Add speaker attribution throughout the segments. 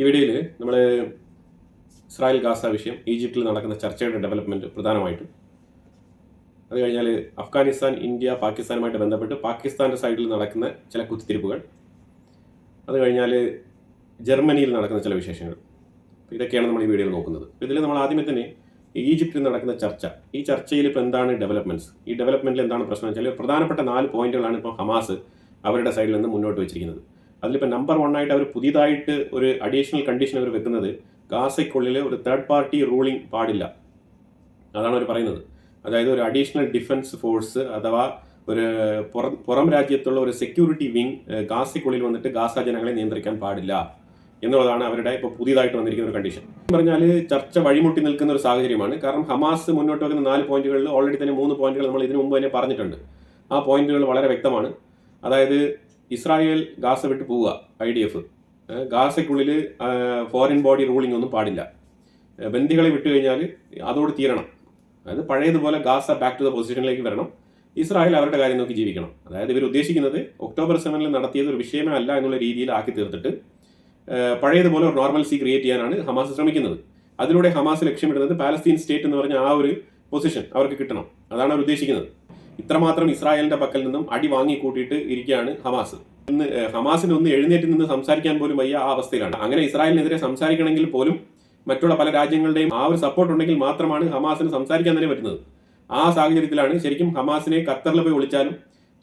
Speaker 1: ഈ വീഡിയോയിൽ നമ്മൾ ഇസ്രായേൽ ഗാസ വിഷയം, ഈജിപ്തിൽ നടക്കുന്ന ചർച്ചയുടെ ഡെവലപ്മെൻറ്റ് പ്രധാനമായിട്ടും, അത് കഴിഞ്ഞാൽ അഫ്ഗാനിസ്ഥാൻ, ഇന്ത്യ, പാകിസ്ഥാനുമായിട്ട് ബന്ധപ്പെട്ട് പാകിസ്ഥാൻ്റെ സൈഡിൽ നടക്കുന്ന ചില കുത്തിത്തിരിപ്പുകൾ, അത് കഴിഞ്ഞാൽ ജർമ്മനിയിൽ നടക്കുന്ന ചില വിശേഷങ്ങൾ. ഇതൊക്കെയാണ് നമ്മൾ ഈ വീഡിയോയിൽ നോക്കുന്നത്. ഇതിൽ നമ്മൾ ആദ്യമേ തന്നെ ഈജിപ്തിൽ നടക്കുന്ന ചർച്ച, ഈ ചർച്ചയിൽ ഇപ്പോൾ എന്താണ് ഡെവലപ്മെൻറ്റ്സ്, ഈ ഡെവലപ്മെൻറ്റിൽ എന്താണ് പ്രശ്നം വെച്ചാൽ പ്രധാനപ്പെട്ട 4 പോയിന്റുകളാണ് ഇപ്പോൾ ഹമാസ് അവരുടെ സൈഡിൽ നിന്ന് മുന്നോട്ട് വെച്ചിരിക്കുന്നത്. അതിലിപ്പോൾ നമ്പർ 1 ആയിട്ട് അവർ പുതിയതായിട്ട് ഒരു അഡീഷണൽ കണ്ടീഷൻ അവർ വെക്കുന്നത്, ഗാസയ്ക്കുള്ളിൽ ഒരു തേർഡ് പാർട്ടി റൂളിംഗ് പാടില്ല. അതാണ് അവർ പറയുന്നത്. അതായത് ഒരു അഡീഷണൽ ഡിഫൻസ് ഫോഴ്സ് അഥവാ ഒരു പുറം രാജ്യത്തുള്ള ഒരു സെക്യൂരിറ്റി വിങ് ഗാസയ്ക്കുള്ളിൽ വന്നിട്ട് ഗാസ ജനങ്ങളെ നിയന്ത്രിക്കാൻ പാടില്ല എന്നുള്ളതാണ് അവരുടെ ഇപ്പോൾ പുതിയതായിട്ട് വന്നിരിക്കുന്ന ഒരു കണ്ടീഷൻ. പറഞ്ഞാൽ ചർച്ച വഴിമുട്ടി നിൽക്കുന്ന ഒരു സാഹചര്യമാണ്. കാരണം ഹമാസ് മുന്നോട്ട് വെക്കുന്ന 4 പോയിന്റുകളിൽ ഓൾറെഡി തന്നെ 3 പോയിന്റുകൾ നമ്മൾ ഇതിനു മുമ്പ് തന്നെ പറഞ്ഞിട്ടുണ്ട്. ആ പോയിന്റുകൾ വളരെ വ്യക്തമാണ്. അതായത് ഇസ്രായേൽ ഗാസ വിട്ട് പോവുക, IDF, ഗാസയ്ക്കുള്ളിൽ ഫോറിൻ ബോഡി റൂളിംഗ് ഒന്നും പാടില്ല, ബന്ദികളെ വിട്ടു കഴിഞ്ഞാൽ അതോട് തീരണം. അതായത് പഴയതുപോലെ ഗാസ ബാക്ക് ടു ദ പൊസിഷനിലേക്ക് വരണം, ഇസ്രായേൽ അവരുടെ കാര്യം നോക്കി ജീവിക്കണം. അതായത് ഇവർ ഉദ്ദേശിക്കുന്നത് ഒക്ടോബർ 7 നടത്തിയത് ഒരു വിഷയമേ അല്ല എന്നുള്ള രീതിയിൽ ആക്കി തീർത്തിട്ട് പഴയതുപോലെ ഒരു നോർമൽസി ക്രിയേറ്റ് ചെയ്യാനാണ് ഹമാസ് ശ്രമിക്കുന്നത്. അതിലൂടെ ഹമാസ് ലക്ഷ്യമിടുന്നത് പാലസ്തീൻ സ്റ്റേറ്റ് എന്ന് പറഞ്ഞ ആ ഒരു പൊസിഷൻ അവർക്ക് കിട്ടണം. അതാണ് അവർ ഉദ്ദേശിക്കുന്നത്. ഇത്രമാത്രം ഇസ്രായേലിന്റെ പക്കൽ നിന്നും അടി വാങ്ങിക്കൂട്ടിയിട്ട് ഇരിക്കുകയാണ് ഹമാസ്. ഇന്ന് ഹമാസിന് ഒന്ന് എഴുന്നേറ്റ് നിന്ന് സംസാരിക്കാൻ പോലും വയ്യ ആ അവസ്ഥയിലാണ്. അങ്ങനെ ഇസ്രായേലിനെതിരെ സംസാരിക്കണമെങ്കിൽ പോലും മറ്റുള്ള പല രാജ്യങ്ങളുടെയും ആ ഒരു സപ്പോർട്ട് ഉണ്ടെങ്കിൽ മാത്രമാണ് ഹമാസിന് സംസാരിക്കാൻ തന്നെ പറ്റുന്നത്. ആ സാഹചര്യത്തിലാണ് ശരിക്കും ഹമാസിനെ ഖത്തറിൽ പോയി വിളിച്ചാലും,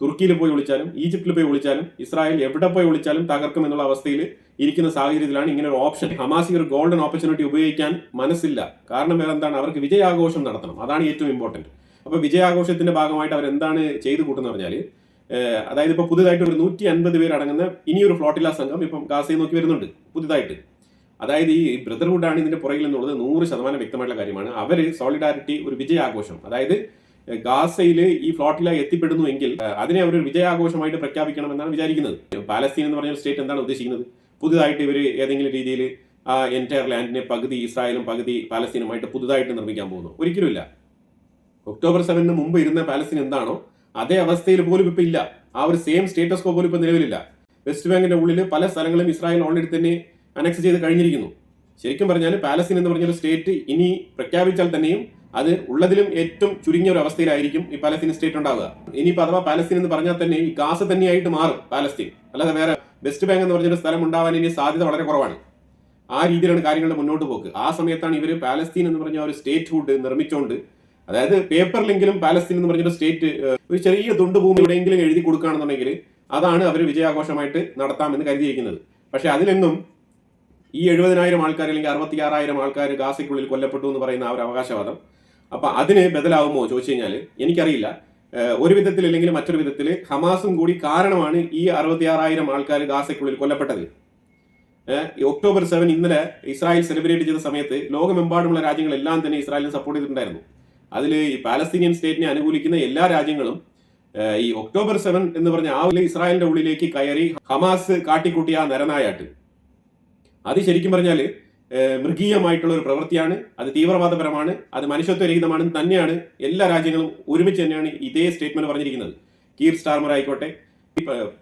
Speaker 1: തുർക്കിയിൽ പോയി വിളിച്ചാലും, ഈജിപ്തിൽ പോയി വിളിച്ചാലും, ഇസ്രായേൽ എവിടെ പോയി വിളിച്ചാലും തകർക്കും എന്നുള്ള അവസ്ഥയിൽ ഇരിക്കുന്ന സാഹചര്യത്തിലാണ് ഇങ്ങനെ ഒരു ഓപ്ഷൻ. ഹമാസിന് ഒരു ഗോൾഡൻ ഓപ്പർച്യൂണിറ്റി ഉപയോഗിക്കാൻ മനസ്സില്ല. കാരണം വേറെ എന്താണ്, അവർക്ക് വിജയാഘോഷം നടത്തണം. അതാണ് ഏറ്റവും ഇമ്പോർട്ടൻറ്റ്. അപ്പോൾ വിജയാഘോഷത്തിന്റെ ഭാഗമായിട്ട് അവർ എന്താണ് ചെയ്തു കൂട്ടുന്നത് പറഞ്ഞാൽ, അതായത് ഇപ്പോൾ പുതുതായിട്ട് ഒരു 150 പേര് അടങ്ങുന്ന ഇനിയൊരു ഫ്ലോട്ടില്ല സംഘം ഇപ്പം ഗാസയെ നോക്കി വരുന്നുണ്ട് പുതുതായിട്ട്. അതായത് ഈ ബ്രദർഹുഡാണ് ഇതിന്റെ പുറകിൽ എന്നുള്ളത് 100% വ്യക്തമായിട്ടുള്ള കാര്യമാണ്. അവർ സോളിഡാരിറ്റി, ഒരു വിജയാഘോഷം, അതായത് ഗാസയിൽ ഈ ഫ്ലോട്ടില എത്തിപ്പെടുന്നു എങ്കിൽ അതിനെ അവർ വിജയാഘോഷമായിട്ട് പ്രഖ്യാപിക്കണം എന്നാണ് വിചാരിക്കുന്നത്. പാലസ്തീൻ എന്ന് പറഞ്ഞ സ്റ്റേറ്റ് എന്താണ് ഉദ്ദേശിക്കുന്നത്? പുതുതായിട്ട് ഇവർ ഏതെങ്കിലും രീതിയിൽ ആ എൻറ്റയർ ലാൻഡിനെ പകുതി ഇസ്രായേലും പകുതി പാലസ്തീനുമായിട്ട് പുതുതായിട്ട് നിർമ്മിക്കാൻ പോകുന്നു? ഒരിക്കലുമില്ല. ഒക്ടോബർ 7 മുമ്പ് ഇരുന്ന പാലസ്തീൻ എന്താണോ അതേ അവസ്ഥയിൽ പോലും ഇപ്പം ഇല്ല. ആ ഒരു സെയിം സ്റ്റേറ്റസ് കോ പോലും ഇപ്പം നിലവിലില്ല. വെസ്റ്റ് ബാങ്കിന്റെ ഉള്ളിൽ പല സ്ഥലങ്ങളും ഇസ്രായേൽ ഓൾറെഡി തന്നെ അനക്സ് ചെയ്ത് കഴിഞ്ഞിരിക്കുന്നു. ശരിക്കും പറഞ്ഞാൽ പാലസ്തീൻ എന്ന് പറഞ്ഞൊരു സ്റ്റേറ്റ് ഇനി പ്രഖ്യാപിച്ചാൽ തന്നെയും അത് ഉള്ളതിലും ഏറ്റവും ചുരുങ്ങിയ ഒരു അവസ്ഥയിലായിരിക്കും ഈ പാലസ്തീൻ സ്റ്റേറ്റ് ഉണ്ടാവുക. ഇനിയിപ്പോൾ അഥവാ പാലസ്തീൻ എന്ന് പറഞ്ഞാൽ തന്നെ ഈ ഗാസ തന്നെയായിട്ട് മാറും പാലസ്തീൻ. അല്ലാതെ വേറെ വെസ്റ്റ് ബാങ്ക് എന്ന് പറഞ്ഞൊരു സ്ഥലം ഉണ്ടാവാൻ ഇനി സാധ്യത വളരെ കുറവാണ്. ആ രീതിയിലാണ് കാര്യങ്ങളുടെ മുന്നോട്ട് പോക്ക്. ആ സമയത്താണ് ഇവർ പാലസ്തീൻ എന്ന് പറഞ്ഞ ഒരു സ്റ്റേറ്റ് ഹുഡ് നിർമ്മിച്ചുകൊണ്ട്, അതായത് പേപ്പറിലെങ്കിലും പാലസ്തീൻ എന്ന് പറഞ്ഞൊരു സ്റ്റേറ്റ് ഒരു ചെറിയ തുണ്ട് ഭൂമി എവിടെയെങ്കിലും എഴുതി കൊടുക്കുകയാണെന്നുണ്ടെങ്കിൽ അതാണ് അവർ വിജയാഘോഷമായിട്ട് നടത്താമെന്ന് കരുതിയിരിക്കുന്നത്. പക്ഷെ അതിലെങ്ങും ഈ 70,000 ആൾക്കാർ അല്ലെങ്കിൽ 66,000 ആൾക്കാർ ഗാസയ്ക്കുള്ളിൽ കൊല്ലപ്പെട്ടു എന്ന് പറയുന്ന ആ ഒരു അവകാശവാദം, അപ്പം അതിന് ബദലാവുമോ ചോദിച്ചു കഴിഞ്ഞാൽ എനിക്കറിയില്ല. ഒരു വിധത്തിൽ അല്ലെങ്കിൽ മറ്റൊരു വിധത്തിൽ ഹമാസും കൂടി കാരണമാണ് ഈ 66,000 ആൾക്കാർ ഗാസയ്ക്കുള്ളിൽ കൊല്ലപ്പെട്ടത്. ഒക്ടോബർ 7 ഇന്നലെ ഇസ്രായേൽ സെലിബ്രേറ്റ് ചെയ്ത സമയത്ത് ലോകമെമ്പാടുമുള്ള രാജ്യങ്ങളെല്ലാം തന്നെ ഇസ്രായേലിനെ സപ്പോർട്ട് ചെയ്തിട്ടുണ്ടായിരുന്നു. അതിൽ ഈ പാലസ്തീനിയൻ സ്റ്റേറ്റിനെ അനുകൂലിക്കുന്ന എല്ലാ രാജ്യങ്ങളും ഈ ഒക്ടോബർ 7 എന്ന് പറഞ്ഞ ആ ഇസ്രായേലിന്റെ ഉള്ളിലേക്ക് കയറി ഹമാസ് കാട്ടിക്കൂട്ടിയ ആ നരനായാട്ട്, അത് ശരിക്കും പറഞ്ഞാൽ മൃഗീയമായിട്ടുള്ള ഒരു പ്രവൃത്തിയാണ്. അത് തീവ്രവാദപരമാണ്, അത് മനുഷ്യത്വരഹിതമാണെന്ന് തന്നെയാണ് എല്ലാ രാജ്യങ്ങളും ഒരുമിച്ച് തന്നെയാണ് ഇതേ സ്റ്റേറ്റ്മെന്റ് പറഞ്ഞിരിക്കുന്നത്. കീർ സ്റ്റാർമർ ആയിക്കോട്ടെ,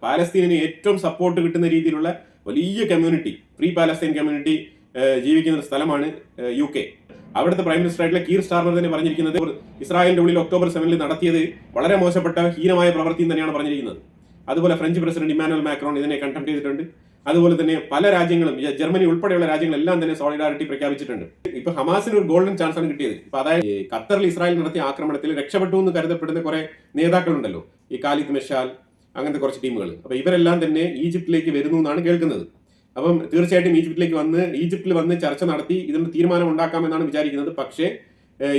Speaker 1: പാലസ്തീനിന് ഏറ്റവും സപ്പോർട്ട് കിട്ടുന്ന രീതിയിലുള്ള വലിയ കമ്മ്യൂണിറ്റി, ഫ്രീ പാലസ്തീൻ കമ്മ്യൂണിറ്റി ജീവിക്കുന്ന ഒരു സ്ഥലമാണ് UK. അവിടുത്തെ പ്രൈം മിനിസ്റ്റർ ആയിട്ടുള്ള കീർ സ്റ്റാർമർ തന്നെ പറഞ്ഞിരിക്കുന്നത് ഇസ്രായേലിന്റെ ഉള്ളിൽ ഒക്ടോബർ 7 നടത്തിയത് വളരെ മോശപ്പെട്ട ഹീനമായ പ്രവൃത്തി തന്നെയാണ് പറഞ്ഞിരിക്കുന്നത്. അതുപോലെ ഫ്രഞ്ച് പ്രസിഡന്റ് ഇമ്മാനുവൽ മാക്രോൺ ഇതിനെ കണ്ടംപ്റ്റ് ചെയ്തിട്ടുണ്ട്. അതുപോലെ തന്നെ പല രാജ്യങ്ങളും, ജർമ്മനി ഉൾപ്പെടെയുള്ള രാജ്യങ്ങളെല്ലാം തന്നെ സോളിഡാരിറ്റി പ്രഖ്യാപിച്ചിട്ടുണ്ട്. ഇപ്പൊ ഹമാസിന് ഒരു ഗോൾഡൻ ചാൻസ് ആണ് കിട്ടിയത്. ഇപ്പൊ അതായത് ഖത്തറിൽ ഇസ്രായേൽ നടത്തിയ ആക്രമണത്തിൽ രക്ഷപ്പെട്ടു എന്ന് കരുതപ്പെടുന്ന കുറെ നേതാക്കളുണ്ടല്ലോ, ഈ ഖാലിദ് മെഷാൽ, അങ്ങനത്തെ കുറച്ച് ടീമുകൾ. അപ്പൊ ഇവരെല്ലാം തന്നെ ഈജിപ്തിലേക്ക് വരുന്നു എന്നാണ് കേൾക്കുന്നത്. അപ്പം തീർച്ചയായിട്ടും ഈജിപ്തിൽ വന്ന് ചർച്ച നടത്തി ഇതിന് തീരുമാനം ഉണ്ടാക്കാമെന്നാണ് വിചാരിക്കുന്നത്. പക്ഷേ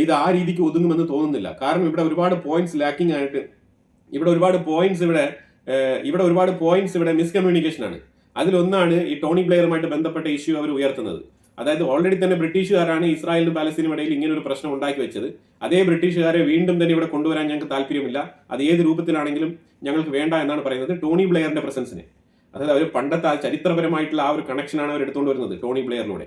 Speaker 1: ഇത് ആ രീതിക്ക് ഒതുങ്ങുമെന്ന് തോന്നുന്നില്ല. കാരണം ഇവിടെ ഒരുപാട് പോയിന്റ്സ് ലാക്കിംഗ് ആയിട്ട്, ഇവിടെ ഒരുപാട് പോയിന്റ്സ് ഇവിടെ മിസ്കമ്മ്യൂണിക്കേഷൻ ആണ്. അതിലൊന്നാണ് ഈ ടോണി ബ്ലെയറുമായിട്ട് ബന്ധപ്പെട്ട ഇഷ്യൂ അവർ ഉയർത്തുന്നത്. അതായത് ഓൾറെഡി തന്നെ ബ്രിട്ടീഷുകാരാണ് ഇസ്രായേലിനും പാലസ്തീനും ഇടയിൽ ഇങ്ങനെ ഒരു പ്രശ്നം ഉണ്ടാക്കി വെച്ചത്. അതേ ബ്രിട്ടീഷുകാരെ വീണ്ടും തന്നെ ഇവിടെ കൊണ്ടുവരാൻ ഞങ്ങൾക്ക് താല്പര്യമില്ല, അത് ഏത് രൂപത്തിലാണെങ്കിലും ഞങ്ങൾക്ക് വേണ്ട എന്നാണ് പറയുന്നത് ടോണി ബ്ലെയറിന്റെ പ്രസൻസിന്. അതായത് അവർ പണ്ടത്തെ ആ ചരിത്രപരമായിട്ടുള്ള ആ ഒരു കണക്ഷനാണ് അവർ എടുത്തുകൊണ്ട് വരുന്നത് ടോണി ബ്ലെയറിലൂടെ.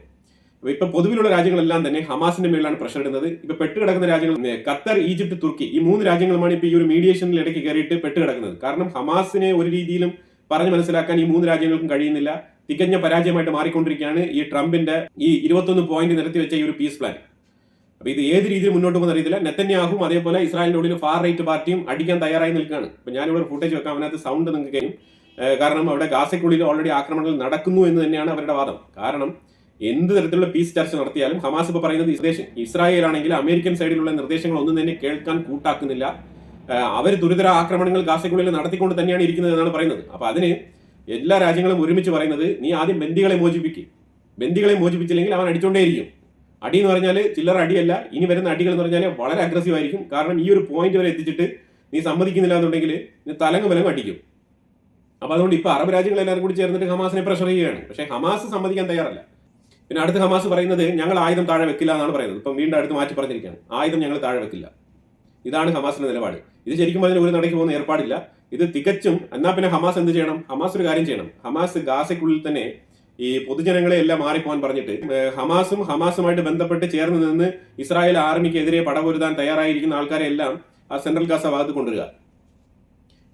Speaker 1: അപ്പോൾ ഇപ്പൊ പൊതുവിലുള്ള രാജ്യങ്ങളെല്ലാം തന്നെ ഹമാസിന്റെ മേലാണ് പ്രഷർ ഇടുന്നത്. ഇപ്പൊ പെട്ടുകിടക്കുന്ന രാജ്യങ്ങൾ ഖത്തർ, ഈജിപ്ത്, തുർക്കി, ഈ 3 രാജ്യങ്ങളുമാണ് ഇപ്പൊ ഈ ഒരു മീഡിയേഷനിൽ ഇടയ്ക്ക് കയറിയിട്ട് പെട്ടുകിടക്കുന്നത്. കാരണം ഹമാസിനെ ഒരു രീതിയിലും പറഞ്ഞ് മനസ്സിലാക്കാൻ ഈ 3 രാജ്യങ്ങൾക്കും കഴിയുന്നില്ല. തികഞ്ഞ പരാജയമായിട്ട് മാറിക്കൊണ്ടിരിക്കുകയാണ് ഈ ട്രംപിന്റെ ഈ 21 പോയിന്റ് നിരത്തി വെച്ച ഈ ഒരു പീസ് പ്ലാൻ. അപ്പൊ ഇത് ഏത് രീതിയിൽ മുന്നോട്ട് പോകുന്ന അറിയത്തില്ല. നെതന്യാഹുവും അതേപോലെ ഇസ്രായേലിന്റെ ഉള്ളിൽ ഫാർ റൈറ്റ് പാർട്ടിയും അടിക്കാൻ തയ്യാറായി നിൽക്കുകയാണ്. ഇപ്പൊ ഞാനിവിടെ ഫുട്ടേജ് വെക്കാം, അതിനകത്ത് സൗണ്ട് നിങ്ങൾക്ക് കഴിയും. കാരണം അവിടെ ഗാസയ്ക്കുള്ളിൽ ഓൾറെഡി ആക്രമണങ്ങൾ നടക്കുന്നു എന്ന് തന്നെയാണ് അവരുടെ വാദം. കാരണം എന്ത് തരത്തിലുള്ള പീസ് ചർച്ച നടത്തിയാലും ഹമാസ് ഇപ്പോൾ പറയുന്നത് ഇസ്രായേൽ ആണെങ്കിൽ അമേരിക്കൻ സൈഡിലുള്ള നിർദ്ദേശങ്ങൾ ഒന്നും തന്നെ കേൾക്കാൻ കൂട്ടാക്കുന്നില്ല, അവർ ദുരിതര ആക്രമണങ്ങൾ ഗാസയ്ക്കുള്ളിൽ നടത്തിക്കൊണ്ട് തന്നെയാണ് ഇരിക്കുന്നത് എന്നാണ് പറയുന്നത്. അപ്പൊ അതിന് എല്ലാ രാജ്യങ്ങളും ഒരുമിച്ച് പറയുന്നത്, നീ ആദ്യം ബന്ദികളെ മോചിപ്പിക്കും, ബന്ദികളെ മോചിപ്പിച്ചില്ലെങ്കിൽ അവൻ അടിച്ചുകൊണ്ടേയിരിക്കും. അടി എന്ന് പറഞ്ഞാൽ ചില്ലറ അടിയല്ല, ഇനി വരുന്ന അടികൾ എന്ന് പറഞ്ഞാൽ വളരെ അഗ്രസീവ് ആയിരിക്കും. കാരണം ഈ ഒരു പോയിന്റ് വരെ എത്തിച്ചിട്ട് നീ സമ്മതിക്കുന്നില്ല എന്നുണ്ടെങ്കിൽ നീ തലങ്ങ് വിലങ്ങ് അടിക്കും. അപ്പൊ അതുകൊണ്ട് ഇപ്പൊ അറബ് രാജ്യങ്ങളെല്ലാവരും കൂടി ചേർന്നിട്ട് ഹമാസിനെ പ്രഷർ ചെയ്യുകയാണ്. പക്ഷേ ഹമാസ് സമ്മതിക്കാൻ തയ്യാറല്ല. പിന്നെ അടുത്ത് ഹമാസ് പറയുന്നത് ഞങ്ങൾ ആയുധം താഴെ വെക്കില്ല എന്നാണ് പറയുന്നത്. ഇപ്പം വീണ്ടും അടുത്ത് മാറ്റി പറഞ്ഞിരിക്കുകയാണ്, ആയുധം ഞങ്ങൾ താഴെ വെക്കില്ല. ഇതാണ് ഹമാസിന്റെ നിലപാട്. ഇത് ശരിക്കും അതിന് ഒരു നടക്ക് പോകുന്ന ഏർപ്പാടില്ല. ഇത് തികച്ചും എന്നാ പിന്നെ ഹമാസ് എന്ത് ചെയ്യണം? ഹമാസ് ഒരു കാര്യം ചെയ്യണം. ഹമാസ് ഗാസയ്ക്കുള്ളിൽ തന്നെ ഈ പൊതുജനങ്ങളെ എല്ലാം മാറിപ്പോകാൻ പറഞ്ഞിട്ട് ഹമാസുമായിട്ട് ബന്ധപ്പെട്ട് ചേർന്ന് നിന്ന് ഇസ്രായേൽ ആർമിക്കെതിരെ പടപൊരുതാൻ തയ്യാറായിരിക്കുന്ന ആൾക്കാരെ എല്ലാം ആ സെൻട്രൽ ഗാസ ഭാഗത്ത് കൊണ്ടുവരിക.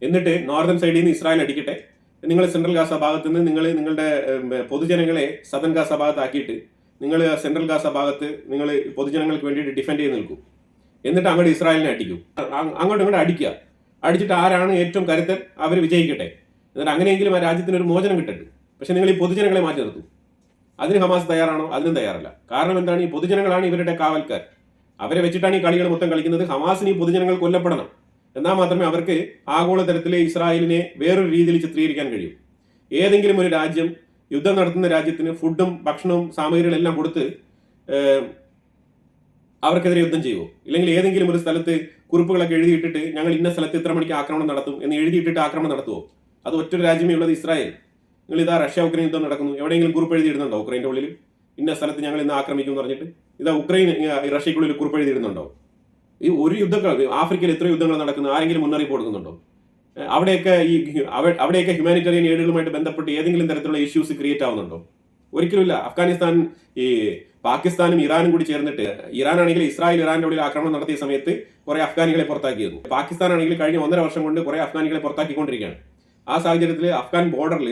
Speaker 1: എന്നിട്ട് നോർത്തേൺ സൈഡിൽ നിന്ന് ഇസ്രായേൽ അടിക്കട്ടെ, നിങ്ങൾ സെൻട്രൽ ഗാസ ഭാഗത്ത് നിന്ന് നിങ്ങളുടെ പൊതുജനങ്ങളെ സദൻ ഗാസ ഭാഗത്താക്കിയിട്ട് നിങ്ങൾ സെൻട്രൽ ഗാസ ഭാഗത്ത് നിങ്ങൾ പൊതുജനങ്ങൾക്ക് വേണ്ടിയിട്ട് ഡിഫെൻഡ് ചെയ്ത് നിൽക്കും. എന്നിട്ട് അങ്ങോട്ട് ഇസ്രായേലിനെ അടിക്കും, അങ്ങോട്ടും ഇങ്ങോട്ട് അടിക്കുക. അടിച്ചിട്ട് ആരാണ് ഏറ്റവും കരുത്തൻ അവർ വിജയിക്കട്ടെ. എന്നിട്ട് അങ്ങനെയെങ്കിലും ആ രാജ്യത്തിന് ഒരു മോചനം കിട്ടട്ടെ. പക്ഷെ നിങ്ങൾ ഈ പൊതുജനങ്ങളെ മാറ്റി നിർത്തും. അതിന് ഹമാസ് തയ്യാറാണോ? അതിനും തയ്യാറല്ല. കാരണം എന്താണ്? ഈ പൊതുജനങ്ങളാണ് ഇവരുടെ കാവൽക്കാർ. അവരെ വെച്ചിട്ടാണ് ഈ കളികൾ മൊത്തം കളിക്കുന്നത്. ഹമാസിന് ഈ പൊതുജനങ്ങൾ കൊല്ലപ്പെടണം, എന്നാൽ മാത്രമേ അവർക്ക് ആഗോളതലത്തിലെ ഇസ്രായേലിനെ വേറൊരു രീതിയിൽ ചിത്രീകരിക്കാൻ കഴിയൂ. ഏതെങ്കിലും ഒരു രാജ്യം യുദ്ധം നടത്തുന്ന രാജ്യത്തിന് ഫുഡും ഭക്ഷണവും സാമഗ്രികളെല്ലാം കൊടുത്ത് അവർക്കെതിരെ യുദ്ധം ചെയ്യുമോ? ഇല്ലെങ്കിൽ ഏതെങ്കിലും ഒരു സ്ഥലത്ത് കുറിപ്പുകളൊക്കെ എഴുതിയിട്ടിട്ട് ഞങ്ങൾ ഇന്ന സ്ഥലത്ത് ഇത്ര മണിക്ക് ആക്രമണം നടത്തും എന്ന് എഴുതിയിട്ടിട്ട് ആക്രമണം നടത്തുമോ? അത് ഒറ്റൊരു രാജ്യമേ ഉള്ളത്, ഇസ്രായേൽ. നിങ്ങൾ ഇതാ റഷ്യ ഉക്രൈൻ യുദ്ധം നടക്കുന്നു, എവിടെയെങ്കിലും കുറിപ്പ് എഴുതിയിടുന്നുണ്ടോ? ഉക്രൈൻ്റെ ഉള്ളിൽ ഇന്ന സ്ഥലത്ത് ഞങ്ങൾ ഇന്ന് ആക്രമിക്കും എന്ന് പറഞ്ഞിട്ട് ഇതാ ഉക്രൈൻ റഷ്യക്കുള്ളിൽ കുറിപ്പ് എഴുതിയിടുന്നുണ്ടോ? ഈ ഒരു യുദ്ധങ്ങൾ ആഫ്രിക്കയിൽ എത്ര യുദ്ധങ്ങൾ നടക്കുന്നു? ആരെങ്കിലും മുന്നറിയിപ്പ് കൊടുക്കുന്നുണ്ടോ? അവിടെയൊക്കെ ഹ്യൂമാനിറ്റേറിയൻ എയ്ഡുകളുമായിട്ട് ബന്ധപ്പെട്ട് ഏതെങ്കിലും തരത്തിലുള്ള ഇഷ്യൂസ് ക്രിയേറ്റ് ആവുന്നുണ്ടോ? ഒരിക്കലുമില്ല. അഫ്ഗാനിസ്ഥാൻ ഈ പാകിസ്ഥാനും ഇറാനും കൂടി ചേർന്നിട്ട്, ഇറാനാണെങ്കിൽ ഇസ്രായേൽ ഇറാന്റെ ഉള്ളിൽ ആക്രമണം നടത്തിയ സമയത്ത് കുറെ അഫ്ഗാനികളെ പുറത്താക്കിയിരുന്നു. പാകിസ്ഥാൻ ആണെങ്കിൽ കഴിഞ്ഞ 1.5 വർഷം കൊണ്ട് കുറെ അഫ്ഗാനികളെ പുറത്താക്കിക്കൊണ്ടിരിക്കുകയാണ്. ആ സാഹചര്യത്തിൽ അഫ്ഗാൻ ബോർഡറിൽ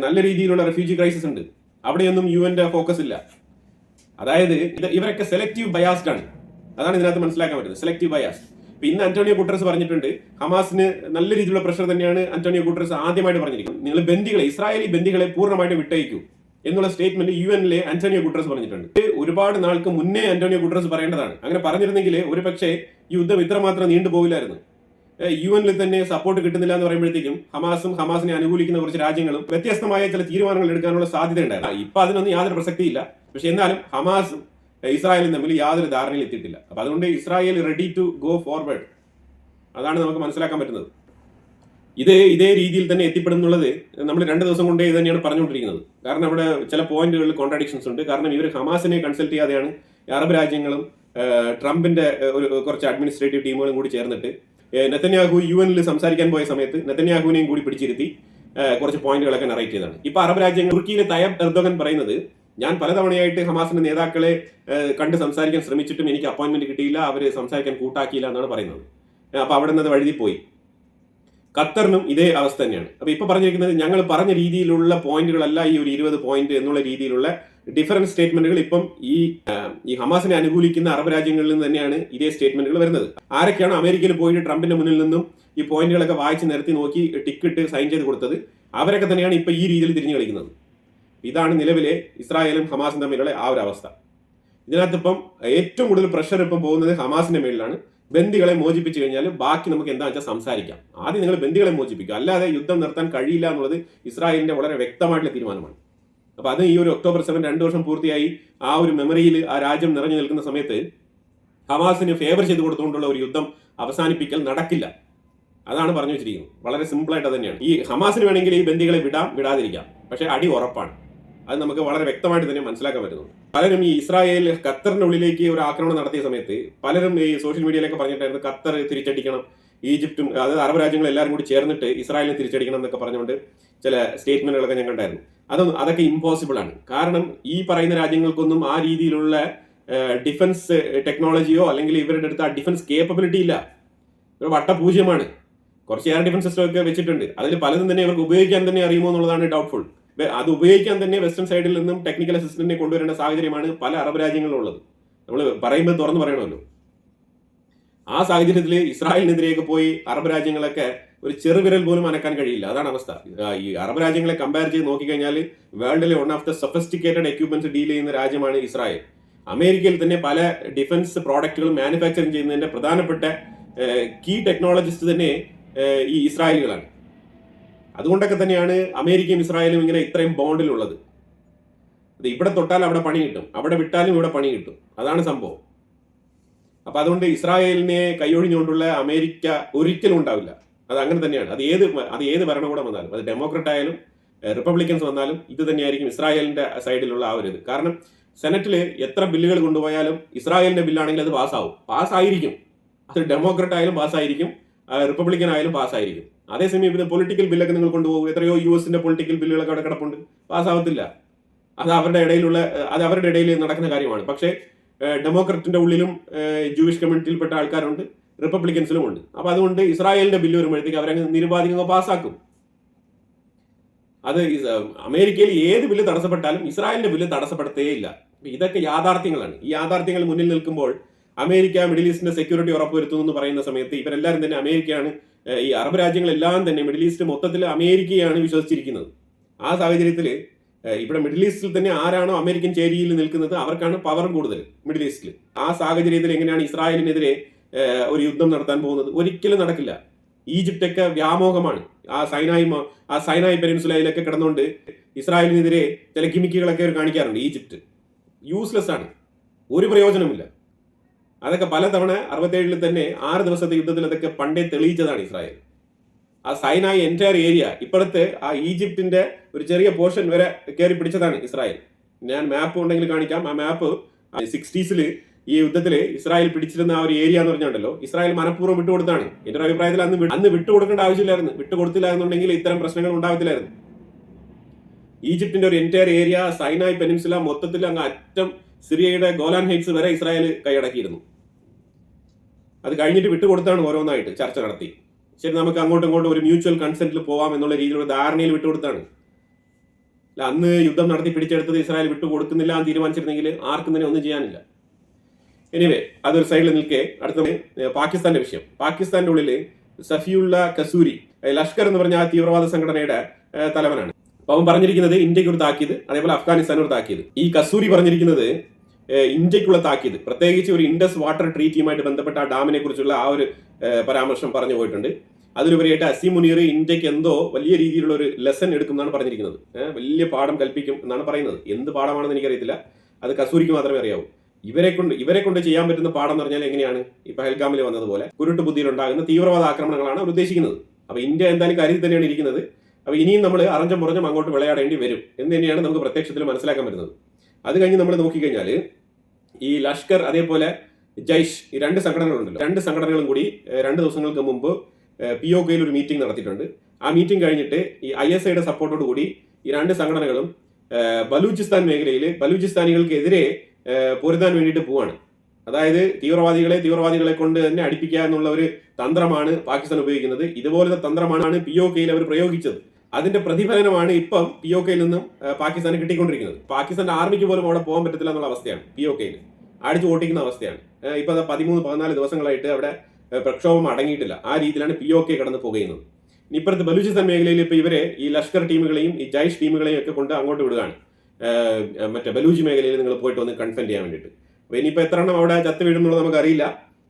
Speaker 1: നല്ല രീതിയിലുള്ള റെഫ്യൂജി ക്രൈസിസ് ഉണ്ട്. അവിടെയൊന്നും UN ഫോക്കസ് ഇല്ല. അതായത് ഇവരൊക്കെ സെലക്റ്റീവ് ബയാസ്ഡ് ആണ്. അതാണ് ഇതിനകത്ത് മനസ്സിലാക്കാൻ പറ്റുന്നത്, സെലക്റ്റീവ് ബയാസ്. ഇന്ന് അന്റോണിയോ ഗുട്ടറസ് പറഞ്ഞിട്ടുണ്ട്, ഹമാസിന് നല്ല രീതിയിലുള്ള പ്രഷർ തന്നെയാണ് അന്റോണിയോ ഗുട്ടറസ് ആദ്യമായിട്ട് പറഞ്ഞിരിക്കുന്നത്. നിങ്ങൾ ബന്ദികളെ, ഇസ്രായേലി ബന്ദികളെ പൂർണ്ണമായിട്ട് വിട്ടയക്കൂ എന്നുള്ള സ്റ്റേറ്റ്മെന്റ് UN അന്റോണിയോ ഗുട്ടറസ് പറഞ്ഞിട്ടുണ്ട്. ഒരുപാട് നാൾക്ക് മുന്നേ അന്റോണിയോ ഗുട്ടറസ് പറയേണ്ടതാണ്. അങ്ങനെ പറഞ്ഞിരുന്നെങ്കിൽ ഒരു പക്ഷേ ഈ യുദ്ധം ഇത്രമാത്രം നീണ്ടുപോകില്ലായിരുന്നു. UN തന്നെ സപ്പോർട്ട് കിട്ടുന്നില്ല എന്ന് പറയുമ്പോഴത്തേക്കും ഹമാസിനെ അനുകൂലിക്കുന്ന കുറച്ച് രാജ്യങ്ങളും വ്യത്യസ്തമായ ചില തീരുമാനങ്ങൾ എടുക്കാനുള്ള സാധ്യത ഉണ്ടായിരുന്നു. ഇപ്പൊ അതിനൊന്നും യാതൊരു പ്രസക്തിയില്ല. പക്ഷെ എന്നാലും ഹമാസും ഇസ്രായേലും തമ്മിൽ യാതൊരു ധാരണയിൽ എത്തിയിട്ടില്ല. അപ്പൊ അതുകൊണ്ട് Israel ready to go forward. അതാണ് നമുക്ക് മനസ്സിലാക്കാൻ പറ്റുന്നത്. ഇതേ രീതിയിൽ തന്നെ എത്തിപ്പെടും എന്നുള്ളത് നമ്മൾ 2 ദിവസം കൊണ്ടേ ഇത് തന്നെയാണ് പറഞ്ഞുകൊണ്ടിരിക്കുന്നത്. കാരണം അവിടെ ചില പോയിന്റുകളിൽ കോൺട്രാഡിക്ഷൻസ് ഉണ്ട്. കാരണം ഇവർ ഹമാസിനെ കൺസൾട്ട് ചെയ്യാതെയാണ് അറബ് രാജ്യങ്ങളും ട്രംപിന്റെ കുറച്ച് അഡ്മിനിസ്ട്രേറ്റീവ് ടീമുകളും കൂടി ചേർന്നിട്ട് നെതന്യാഹു UN സംസാരിക്കാൻ പോയ സമയത്ത് നെതന്യാഹുവിനെയും കൂടി പിടിച്ചിരുത്തി കുറച്ച് പോയിന്റുകളൊക്കെ നറേറ്റ് ചെയ്തതാണ്. ഇപ്പൊ അറബ് രാജ്യങ്ങൾ, തുർക്കിയിലെ തയ്യബ് എർദോഗൻ പറയുന്നത്, ഞാൻ പലതവണയായിട്ട് ഹമാസിന്റെ നേതാക്കളെ കണ്ട് സംസാരിക്കാൻ ശ്രമിച്ചിട്ടും എനിക്ക് അപ്പോയിന്റ്മെന്റ് കിട്ടിയില്ല, അവര് സംസാരിക്കാൻ കൂട്ടാക്കിയില്ല എന്നാണ് പറയുന്നത്. അപ്പൊ അവിടെ നിന്ന് വഴുതി പോയി. ഖത്തറിനും ഇതേ അവസ്ഥ തന്നെയാണ്. അപ്പൊ ഇപ്പൊ പറഞ്ഞിരിക്കുന്നത്, ഞങ്ങൾ പറഞ്ഞ രീതിയിലുള്ള പോയിന്റുകളല്ല ഈ ഒരു 20 പോയിന്റ് എന്നുള്ള രീതിയിലുള്ള ഡിഫറൻറ്റ് സ്റ്റേറ്റ്മെന്റുകൾ ഇപ്പം ഈ ഹമാസിനെ അനുകൂലിക്കുന്ന അറബ് രാജ്യങ്ങളിൽ നിന്ന് തന്നെയാണ് ഇതേ സ്റ്റേറ്റ്മെന്റുകൾ വരുന്നത്. ആരൊക്കെയാണ് അമേരിക്കയിൽ പോയിട്ട് ട്രംപിന്റെ മുന്നിൽ നിന്നും ഈ പോയിന്റുകളൊക്കെ വായിച്ച് നിരത്തി നോക്കി ടിക്കിട്ട് സൈൻ ചെയ്ത് കൊടുത്തത്, അവരൊക്കെ തന്നെയാണ് ഇപ്പൊ ഈ രീതിയിൽ തിരിഞ്ഞു കളിക്കുന്നത്. ഇതാണ് നിലവിലെ ഇസ്രായേലും ഹമാസും തമ്മിലുള്ള ആ ഒരു അവസ്ഥ. ഇതിനകത്ത് ഇപ്പം ഏറ്റവും കൂടുതൽ പ്രഷർ ഇപ്പം പോകുന്നത് ഹമാസിന്റെ മേളിലാണ്. ബന്ദികളെ മോചിപ്പിച്ചു കഴിഞ്ഞാൽ ബാക്കി നമുക്ക് എന്താ വെച്ചാൽ സംസാരിക്കാം. ആദ്യം നിങ്ങൾ ബന്ദികളെ മോചിപ്പിക്കുക, അല്ലാതെ യുദ്ധം നിർത്താൻ കഴിയില്ല എന്നുള്ളത് ഇസ്രായേലിന്റെ വളരെ വ്യക്തമായിട്ടുള്ള തീരുമാനമാണ്. അപ്പൊ അത് ഈ ഒരു ഒക്ടോബർ 7 2 വർഷം പൂർത്തിയായി ആ ഒരു മെമ്മറിയിൽ ആ രാജ്യം നിറഞ്ഞു നിൽക്കുന്ന സമയത്ത് ഹമാസിന് ഫേവർ ചെയ്ത് കൊടുത്തുകൊണ്ടുള്ള ഒരു യുദ്ധം അവസാനിപ്പിക്കൽ നടക്കില്ല. അതാണ് പറഞ്ഞു വെച്ചിരിക്കുന്നത്. വളരെ സിമ്പിളായിട്ട് തന്നെയാണ്. ഈ ഹമാസിന് വേണമെങ്കിൽ ഈ ബന്ദികളെ വിടാതിരിക്കാം, പക്ഷെ അടി ഉറപ്പാണ്. അത് നമുക്ക് വളരെ വ്യക്തമായിട്ട് തന്നെ മനസ്സിലാക്കാൻ പറ്റുന്നു. പലരും ഈ ഇസ്രായേൽ ഖത്തറിന്റെ ഉള്ളിലേക്ക് ഒരു ആക്രമണം നടത്തിയ സമയത്ത് പലരും ഈ സോഷ്യൽ മീഡിയയിലൊക്കെ പറഞ്ഞിട്ടായിരുന്നു ഖത്തർ തിരിച്ചടിക്കണം, ഈജിപ്തും അതായത് അറബ് രാജ്യങ്ങൾ എല്ലാവരും കൂടി ചേർന്നിട്ട് ഇസ്രായേലിനെ തിരിച്ചടിക്കണം എന്നൊക്കെ പറഞ്ഞുകൊണ്ട് ചില സ്റ്റേറ്റ്മെന്റുകളൊക്കെ ഞാൻ കണ്ടായിരുന്നു. അതൊക്കെ ഇമ്പോസിബിൾ ആണ്. കാരണം ഈ പറയുന്ന രാജ്യങ്ങൾക്കൊന്നും ആ രീതിയിലുള്ള ഡിഫൻസ് ടെക്നോളജിയോ അല്ലെങ്കിൽ ഇവരുടെ അടുത്ത് ആ ഡിഫൻസ് കേപ്പബിലിറ്റി ഇല്ല. ഒരു വട്ടപൂജ്യമാണ്. കുറച്ച് എയർ ഡിഫൻസ് സിസ്റ്റം ഒക്കെ വെച്ചിട്ടുണ്ട്, അതിൽ പലതും തന്നെ ഇവർക്ക് ഉപയോഗിക്കാൻ തന്നെ അറിയുമോ എന്നുള്ളതാണ് ഡൗട്ട്ഫുൾ. അത് ഉപയോഗിക്കാൻ തന്നെ വെസ്റ്റേൺ സൈഡിൽ നിന്നും ടെക്നിക്കൽ അസിസ്റ്റന്റിനെ കൊണ്ടുവരേണ്ട സാഹചര്യമാണ് പല അറബ് രാജ്യങ്ങളിലുള്ളത്. നമ്മൾ പറയുമ്പോൾ തുറന്നു പറയണമല്ലോ. ആ സാഹചര്യത്തിൽ ഇസ്രായേലിനെതിരെയൊക്കെ പോയി അറബ് രാജ്യങ്ങളൊക്കെ ഒരു ചെറുവിരൽ പോലും അനക്കാൻ കഴിയില്ല. അതാണ് അവസ്ഥ. ഈ അറബ് രാജ്യങ്ങളെ കമ്പയർ ചെയ്ത് നോക്കിക്കഴിഞ്ഞാൽ വേൾഡിലെ one of the sophisticated equipments deal ചെയ്യുന്ന രാജ്യമാണ് ഇസ്രായേൽ. അമേരിക്കയിൽ തന്നെ പല ഡിഫൻസ് പ്രോഡക്റ്റുകൾ മാനുഫാക്ചറിങ് ചെയ്യുന്നതിന്റെ പ്രധാനപ്പെട്ട കീ ടെക്നോളജിസ്റ്റ് തന്നെ ഈ ഇസ്രായേലുകളാണ്. അതുകൊണ്ടൊക്കെ തന്നെയാണ് അമേരിക്കയും ഇസ്രായേലും ഇങ്ങനെ ഇത്രയും ബോണ്ടിലുള്ളത്. അത് ഇവിടെ തൊട്ടാൽ അവിടെ പണി കിട്ടും, അവിടെ വിട്ടാലും ഇവിടെ പണി കിട്ടും. അതാണ് സംഭവം. അപ്പൊ അതുകൊണ്ട് ഇസ്രായേലിനെ കൈയൊഴിഞ്ഞുകൊണ്ടുള്ള അമേരിക്ക ഒരിക്കലും ഉണ്ടാവില്ല. അത് അങ്ങനെ തന്നെയാണ്. അത് ഏത് ഭരണകൂടം വന്നാലും, അത് ഡെമോക്രറ്റ് ആയാലും റിപ്പബ്ലിക്കൻസ് വന്നാലും ഇത് തന്നെയായിരിക്കും ഇസ്രായേലിന്റെ സൈഡിലുള്ള ആ ഒരു ഇത്. കാരണം സെനറ്റിൽ എത്ര ബില്ലുകൾ കൊണ്ടുപോയാലും ഇസ്രായേലിന്റെ ബില്ലാണെങ്കിൽ അത് പാസ്സായിരിക്കും. അത് ഡെമോക്രറ്റ് ആയാലും പാസ്സായിരിക്കും, റിപ്പബ്ലിക്കൻ ആയാലും പാസ്സായിരിക്കും. അതേസമയം ഇത് പൊളിറ്റിക്കൽ ബില്ലൊക്കെ നിങ്ങൾ കൊണ്ടുപോകും. എത്രയോ യുഎസിന്റെ പൊളിറ്റിക്കൽ ബില്ലുകളൊക്കെ അവിടെ കിടപ്പുണ്ട്, പാസ്സാവത്തില്ല. അത് അവരുടെ ഇടയിൽ നടക്കുന്ന കാര്യമാണ്. പക്ഷേ ഡെമോക്രറ്റിന്റെ ഉള്ളിലും ജൂയിഷ് കമ്മ്യൂണിറ്റിയിൽപ്പെട്ട ആൾക്കാരുണ്ട്, റിപ്പബ്ലിക്കൻസിലും ഉണ്ട്. അപ്പൊ അതുകൊണ്ട് ഇസ്രായേലിന്റെ ബില്ല് വരുമ്പോഴത്തേക്ക് അവരങ്ങ് നിരുപാധികം പാസ്സാക്കും. അത് അമേരിക്കയിൽ ഏത് ബില്ല് തടസ്സപ്പെട്ടാലും ഇസ്രായേലിന്റെ ബില്ല് തടസ്സപ്പെടുത്തേയില്ല. ഇതൊക്കെ യാഥാർത്ഥ്യങ്ങളാണ്. ഈ യാഥാർത്ഥ്യങ്ങൾ മുന്നിൽ നിൽക്കുമ്പോൾ അമേരിക്ക മിഡിൽ ഈസ്റ്റിന്റെ സെക്യൂരിറ്റി ഉറപ്പുവരുത്തുന്നു എന്ന് പറയുന്ന സമയത്ത് ഇവരെല്ലാവരും തന്നെ അമേരിക്കയാണ്, ഈ അറബ് രാജ്യങ്ങളെല്ലാം തന്നെ മിഡിൽ ഈസ്റ്റ് മൊത്തത്തിൽ അമേരിക്കയാണ് വിശ്വസിച്ചിരിക്കുന്നത്. ആ സാഹചര്യത്തിൽ ഇവിടെ മിഡിൽ ഈസ്റ്റിൽ തന്നെ ആരാണോ അമേരിക്കൻ ചേരിയിൽ നിൽക്കുന്നത് അവർക്കാണ് പവർ കൂടുതൽ മിഡിൽ ഈസ്റ്റിൽ. ആ സാഹചര്യത്തിൽ എങ്ങനെയാണ് ഇസ്രായേലിനെതിരെ ഒരു യുദ്ധം നടത്താൻ പോകുന്നത്? ഒരിക്കലും നടക്കില്ല. ഈജിപ്റ്റൊക്കെ വ്യാമോഹമാണ്. ആ സൈനായി പെനിൻസുലയിലൊക്കെ കിടന്നുകൊണ്ട് ഇസ്രായേലിനെതിരെ ചില ഗിമിക്കുകളൊക്കെ അവർ കാണിക്കാറുണ്ട്. ഈജിപ്റ്റ് യൂസ്ലെസ് ആണ്, ഒരു പ്രയോജനമില്ല. അതൊക്കെ പലതവണ 67 തന്നെ 6 ദിവസത്തെ യുദ്ധത്തിൽ അതൊക്കെ പണ്ടേ തെളിയിച്ചതാണ് ഇസ്രായേൽ. ആ സൈനായി എൻറ്റയർ ഏരിയ ഇപ്പോഴത്തെ ആ ഈജിപ്തിന്റെ ഒരു ചെറിയ പോർഷൻ വരെ കയറി പിടിച്ചതാണ് ഇസ്രായേൽ. ഞാൻ മാപ്പ് ഉണ്ടെങ്കിൽ കാണിക്കാം. ആ മാപ്പ് 60s ഈ യുദ്ധത്തിൽ ഇസ്രായേൽ പിടിച്ചിരുന്ന ആ ഒരു ഏരിയ എന്ന് പറഞ്ഞുണ്ടല്ലോ, ഇസ്രായേൽ മനഃപൂർവ്വം വിട്ടുകൊടുത്താണ്. എന്റെ ഒരു അഭിപ്രായത്തിൽ അന്ന് വിട്ടുകൊടുക്കേണ്ട ആവശ്യമില്ലായിരുന്നു. വിട്ടുകൊടുത്തില്ല എന്നുണ്ടെങ്കിൽ ഇത്തരം പ്രശ്നങ്ങൾ ഉണ്ടാവത്തില്ലായിരുന്നു. ഈജിപ്തിന്റെ ഒരു എൻറ്റയർ ഏരിയ സൈനായി പെനിൻസുല മൊത്തത്തിൽ അങ്ങ് അറ്റം സിറിയയുടെ ഗോലാൻ ഹൈറ്റ്സ് വരെ ഇസ്രായേൽ കൈയടക്കിയിരുന്നു. അത് കഴിഞ്ഞിട്ട് വിട്ടുകൊടുത്താണ് ഓരോന്നായിട്ട് ചർച്ച നടത്തി. ശരി, നമുക്ക് അങ്ങോട്ടും ഇങ്ങോട്ടും ഒരു മ്യൂച്വൽ കൺസെന്റിൽ പോവാം എന്നുള്ള രീതിയിലുള്ള ധാരണയിൽ വിട്ടുകൊടുത്താണ്. അന്ന് യുദ്ധം നടത്തി പിടിച്ചെടുത്തത് ഇസ്രായേൽ വിട്ടുകൊടുക്കുന്നില്ല എന്ന് തീരുമാനിച്ചിരുന്നെങ്കിൽ ആർക്കും തന്നെ ഒന്നും ചെയ്യാനില്ല. എനിവേ, അതൊരു സൈഡിൽ നിൽക്കെ അടുത്ത പാകിസ്ഥാന്റെ വിഷയം. പാകിസ്ഥാന്റെ ഉള്ളിൽ സഫിയുള്ള കസൂരി, ലഷ്കർ എന്ന് പറഞ്ഞ ആ തീവ്രവാദ സംഘടനയുടെ തലവനാണ്. അപ്പൊ അവൻ പറഞ്ഞിരിക്കുന്നത് ഇന്ത്യക്ക് താക്കീത്, അതേപോലെ അഫ്ഗാനിസ്ഥാൻ ഒരു താക്കീത്. ഈ കസൂരി പറഞ്ഞിരിക്കുന്നത് ഇന്ത്യക്കുള്ള താക്കീത്, പ്രത്യേകിച്ച് ഒരു ഇൻഡസ് വാട്ടർ ട്രീറ്റിയുമായിട്ട് ബന്ധപ്പെട്ട ആ ഡാമിനെ കുറിച്ചുള്ള ആ ഒരു പരാമർശം പറഞ്ഞു പോയിട്ടുണ്ട്. അതിലുപരിയായിട്ട് അസീം മുനീർ ഇന്ത്യക്ക് എന്തോ വലിയ രീതിയിലുള്ള ഒരു ലെസൺ എടുക്കും എന്നാണ് പറഞ്ഞിരിക്കുന്നത്. വലിയ പാഠം കൽപ്പിക്കും എന്നാണ് പറയുന്നത്. എന്ത് പാഠമാണെന്ന് എനിക്കറിയത്തില്ല, അത് കസൂരിക്ക് മാത്രമേ അറിയാവൂ. ഇവരെ കൊണ്ട് ചെയ്യാൻ പറ്റുന്ന പാഠം എന്ന് പറഞ്ഞാൽ എങ്ങനെയാണ് ഈ പഹൽഗാമിൽ വന്നതുപോലെ കുരുട്ട് ബുദ്ധിയിൽ ഉണ്ടാകുന്ന തീവ്രവാദ ആക്രമണങ്ങളാണ് അവർ ഉദ്ദേശിക്കുന്നത്. അപ്പൊ ഇന്ത്യ എന്തായാലും കരുതി തന്നെയാണ് ഇരിക്കുന്നത്. അപ്പൊ ഇനിയും നമ്മൾ അറിഞ്ഞും പുറഞ്ഞും അങ്ങോട്ട് വിളയാടേണ്ടി വരും എന്ന് തന്നെയാണ് നമുക്ക് പ്രത്യക്ഷത്തിൽ മനസ്സിലാക്കാൻ പറ്റുന്നത്. അത് കഴിഞ്ഞ് നമ്മൾ നോക്കിക്കഴിഞ്ഞാൽ ഈ ലഷ്കർ അതേപോലെ ജയ്ഷ്, ഈ 2 സംഘടനകളുണ്ടല്ലോ, 2 സംഘടനകളും കൂടി 2 ദിവസങ്ങൾക്ക് മുമ്പ് POKയിൽ ഒരു മീറ്റിംഗ് നടത്തിയിട്ടുണ്ട്. ആ മീറ്റിംഗ് കഴിഞ്ഞിട്ട് ഈ ISIയുടെ സപ്പോർട്ടോട് കൂടി ഈ 2 സംഘടനകളും ബലൂചിസ്ഥാൻ മേഖലയിൽ ബലൂചിസ്ഥാനികൾക്കെതിരെ പൊരുതാൻ വേണ്ടിയിട്ട് പോവാണ്. അതായത് തീവ്രവാദികളെ കൊണ്ട് തന്നെ അടിപ്പിക്കുക എന്നുള്ള ഒരു തന്ത്രമാണ് പാകിസ്ഥാൻ ഉപയോഗിക്കുന്നത്. ഇതുപോലത്തെ തന്ത്രമാണ് POKയിൽ അവർ പ്രയോഗിച്ചത്. അതിന്റെ പ്രതിഫലനമാണ് ഇപ്പം POKയിൽ നിന്നും പാകിസ്ഥാന് കിട്ടിക്കൊണ്ടിരിക്കുന്നത്. പാകിസ്ഥാന്റെ ആർമിക്ക് പോലും അവിടെ പോകാൻ പറ്റത്തില്ല എന്നുള്ള അവസ്ഥയാണ്. POKയിൽ അടിച്ചു ഓട്ടിക്കുന്ന അവസ്ഥയാണ്. ഇപ്പൊ 13-14 ദിവസങ്ങളായിട്ട് അവിടെ പ്രക്ഷോഭം അടങ്ങിയിട്ടില്ല. ആ രീതിയിലാണ് POK കടന്ന് പോകുന്നത്. ഇപ്പുറത്ത് ബലൂചിസ്ഥാൻ മേഖലയിൽ ഇപ്പൊ ഇവരെ ഈ ലഷ്കർ ടീമുകളെയും ഈ ജയ്ഷ് ടീമുകളെയും ഒക്കെ കൊണ്ട് അങ്ങോട്ട് വിടുകയാണ്. മറ്റേ ബലൂജ് മേഖലയിൽ നിങ്ങൾ പോയിട്ട് ഒന്ന് കൺഫെൻഡ് ചെയ്യാൻ വേണ്ടിയിട്ട്. അപ്പൊ ഇനിയിപ്പോൾ എത്ര എണ്ണം അവിടെ ചത്ത് വീഴുന്നുള്ളത് നമുക്കറിയില്ല.